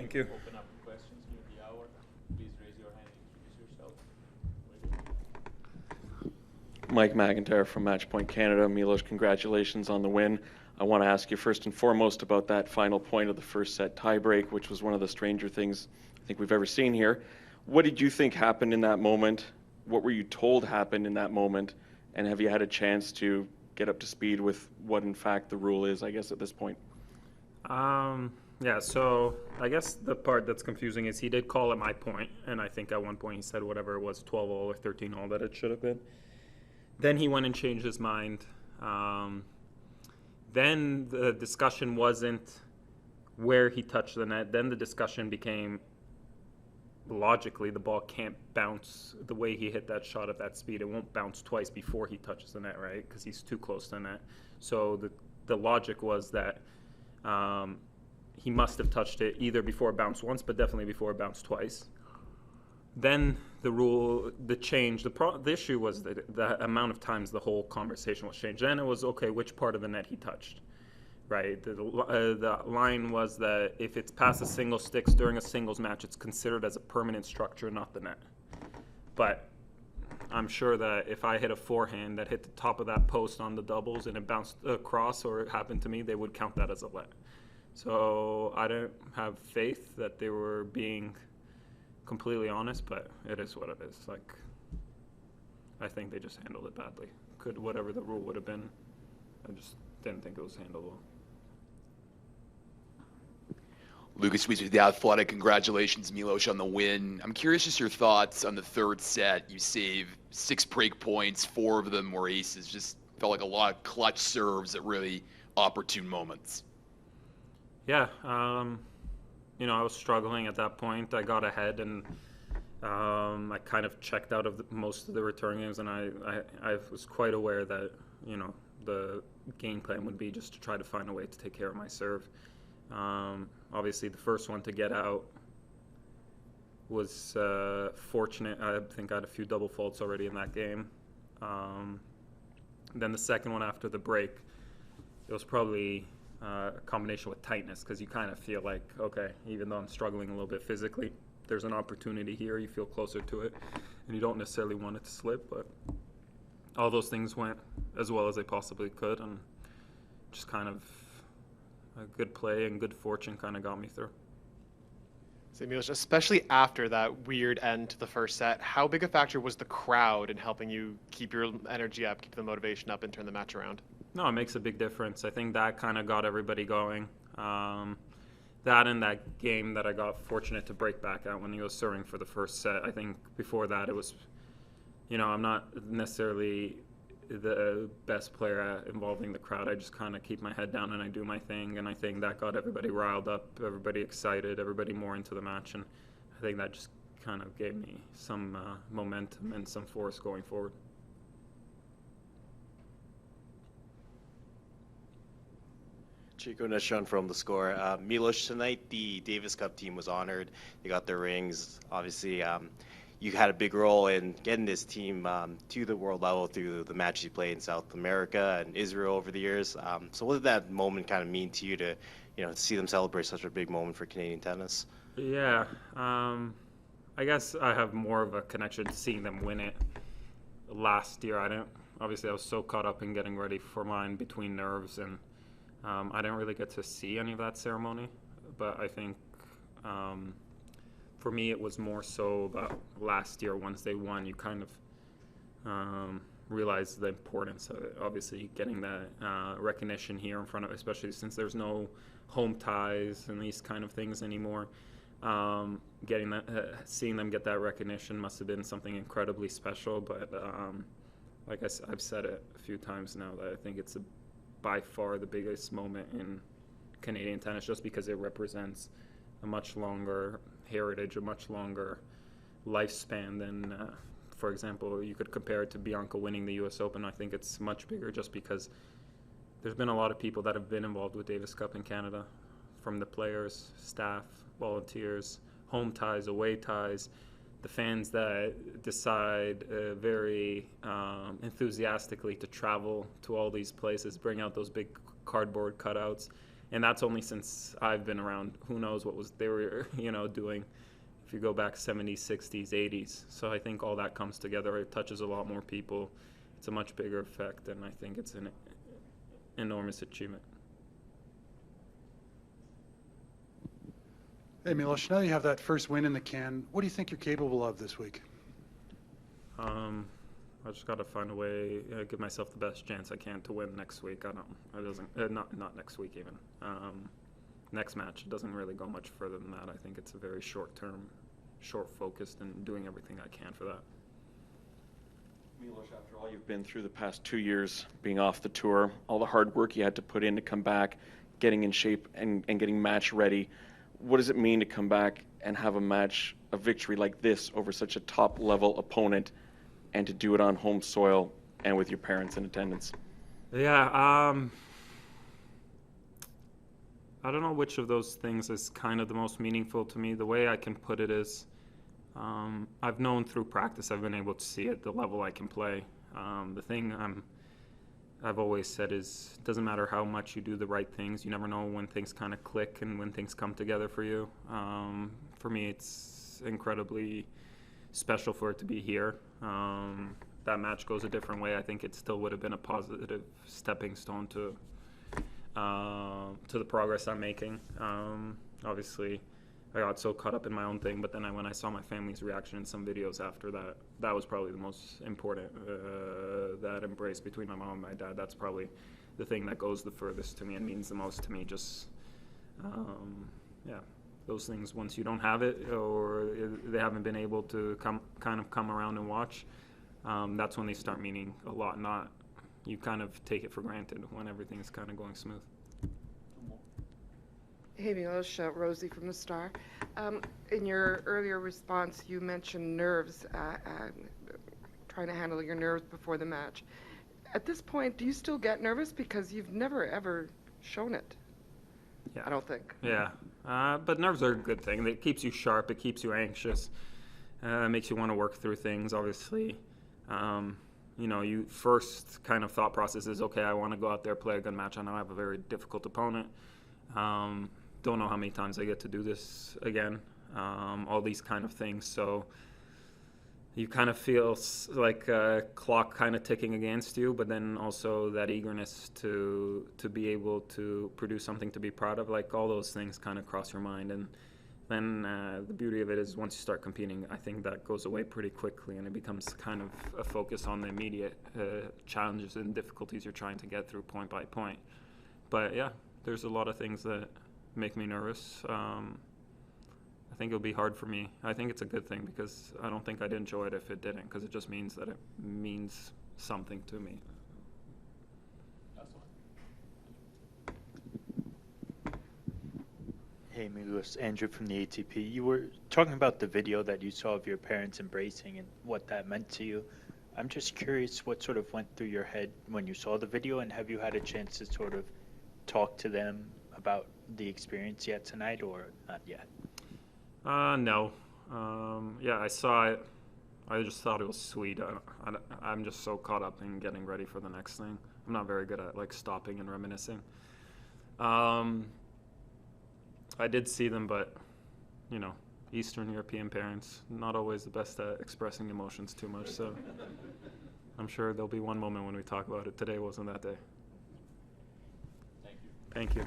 Thank you. Open up questions near the hour. Please raise your hand and introduce yourself. Mike McIntyre from Matchpoint Canada. Milos, congratulations on the win. I want to ask you first and foremost about that final point of the first set tiebreak, which was one of the stranger things I think we've ever seen here. What did you think happened in that moment? What were you told happened in that moment? And have you had a chance to get up to speed with what in fact the rule is, I guess, at this point? Yeah, so I guess the part that's confusing is he did call it my point, and I think at one point he said whatever it was, 12 all or 13 all that it should have been. Then he went and changed his mind. Then the discussion wasn't where he touched the net. Then the discussion became, logically, the ball can't bounce the way he hit that shot at that speed. It won't bounce twice before he touches the net, right? Because he's too close to the net. So the logic was that he must have touched it either before it bounced once, but definitely before it bounced twice. Then the change, the issue was that the amount of times the whole conversation was changed. Then it was, okay, which part of the net he touched, right? The line was that if it's past the single sticks during a singles match, it's considered as a permanent structure, not the net. But I'm sure that if I hit a forehand that hit the top of that post on the doubles and it bounced across or it happened to me, they would count that as a let. So I don't have faith that they were being completely honest, but it is what it is. Like, I think they just handled it badly. Whatever the rule would have been, I just didn't think it was handled well. Lucas Weiss with The Athletic. Congratulations, Milos, on the win. I'm curious just your thoughts on the third set. You saved 6 break points, 4 of them were aces. Just felt like a lot of clutch serves at really opportune moments. Yeah, I was struggling at that point. I got ahead, and I kind of checked out of most of the return games, and I was quite aware that, the game plan would be just to try to find a way to take care of my serve. Obviously, the first one to get out was fortunate. I think I had a few double faults already in that game. Then the second one after the break, it was probably a combination with tightness, because you kind of feel like, okay, even though I'm struggling a little bit physically, there's an opportunity here. You feel closer to it, and you don't necessarily want it to slip, but all those things went as well as they possibly could, and just kind of a good play and good fortune kind of got me through. So Milos, especially after that weird end to the first set, how big a factor was the crowd in helping you keep your energy up, keep the motivation up, and turn the match around? No, it makes a big difference. I think that kind of got everybody going. That and that game that I got fortunate to break back at when he was serving for the first set. I think before that it was, I'm not necessarily the best player at involving the crowd. I just kind of keep my head down and I do my thing, and I think that got everybody riled up, everybody excited, everybody more into the match, and I think that just kind of gave me some momentum and some force going forward. Chico Nishon from The Score. Milos, tonight the Davis Cup team was honored. They got their rings. Obviously, you had a big role in getting this team to the world level through the matches you played in South America and Israel over the years. So what did that moment kind of mean to you to see them celebrate such a big moment for Canadian tennis? Yeah, I guess I have more of a connection to seeing them win it last year. Obviously I was so caught up in getting ready for mine between nerves, and I didn't really get to see any of that ceremony, but I think for me it was more so about last year. Once they won, you kind of realize the importance of it. Obviously getting that recognition here in front of, especially since there's no home ties and these kind of things anymore, getting that, seeing them get that recognition must have been something incredibly special. But like I've said it a few times now, that I think it's by far the biggest moment in Canadian tennis, just because it represents a much longer heritage, a much longer lifespan than, for example, you could compare it to Bianca winning the U.S. Open. I think it's much bigger just because there's been a lot of people that have been involved with Davis Cup in Canada, from the players, staff, volunteers, home ties, away ties, the fans that decide very enthusiastically to travel to all these places, bring out those big cardboard cutouts, and that's only since I've been around. Who knows what they were doing if you go back 70s, 60s, 80s. So I think all that comes together. It touches a lot more people. It's a much bigger effect, and I think it's an enormous achievement. Hey, Milos, now you have that first win in the can. What do you think you're capable of this week? I just got to find a way, give myself the best chance I can to win next week. Not next week even. Next match, it doesn't really go much further than that. I think it's a very short-term, short-focused, and doing everything I can for that. Milos, after all you've been through the past 2 years being off the tour, all the hard work you had to put in to come back, getting in shape and getting match ready, what does it mean to come back and have a victory like this over such a top-level opponent, and to do it on home soil and with your parents in attendance? Yeah, I don't know which of those things is kind of the most meaningful to me. The way I can put it is, I've known through practice, I've been able to see at the level I can play. The thing I've always said is, it doesn't matter how much you do the right things, you never know when things kind of click and when things come together for you. For me, it's incredibly special for it to be here. That match goes a different way. I think it still would have been a positive stepping stone to the progress I'm making. Obviously, I got so caught up in my own thing, but then when I saw my family's reaction in some videos after that, that was probably the most important. That embrace between my mom and my dad, that's probably the thing that goes the furthest to me and means the most to me. Just, yeah, those things, once you don't have it or they haven't been able to come around and watch, that's when they start meaning a lot. Not, you kind of take it for granted when everything's kind of going smooth. Hey, Milos, Rosie from the Star. In your earlier response, you mentioned nerves, trying to handle your nerves before the match. At this point, do you still get nervous? Because you've never, ever shown it. Yeah. I don't think. Yeah, but nerves are a good thing. It keeps you sharp. It keeps you anxious. Makes you want to work through things, obviously. You first kind of thought process is, okay, I want to go out there, play a good match. I know I have a very difficult opponent. Don't know how many times I get to do this again. All these kind of things. So you kind of feel like a clock kind of ticking against you, but then also that eagerness to be able to produce something to be proud of. Like, all those things kind of cross your mind. And then the beauty of it is, once you start competing, I think that goes away pretty quickly, and it becomes kind of a focus on the immediate challenges and difficulties you're trying to get through point by point. But yeah, there's a lot of things that make me nervous. I think it'll be hard for me. I think it's a good thing, because I don't think I'd enjoy it if it didn't, because it just means that it means something to me. Hey, Milos, Andrew from the ATP. You were talking about the video that you saw of your parents embracing and what that meant to you. I'm just curious what sort of went through your head when you saw the video, and have you had a chance to sort of talk to them about the experience yet tonight, or not yet? No. Yeah, I saw it. I just thought it was sweet. I'm just so caught up in getting ready for the next thing. I'm not very good at stopping and reminiscing. I did see them, but Eastern European parents, not always the best at expressing emotions too much. So I'm sure there'll be one moment when we talk about it. Today wasn't that day. Thank you. Thank you.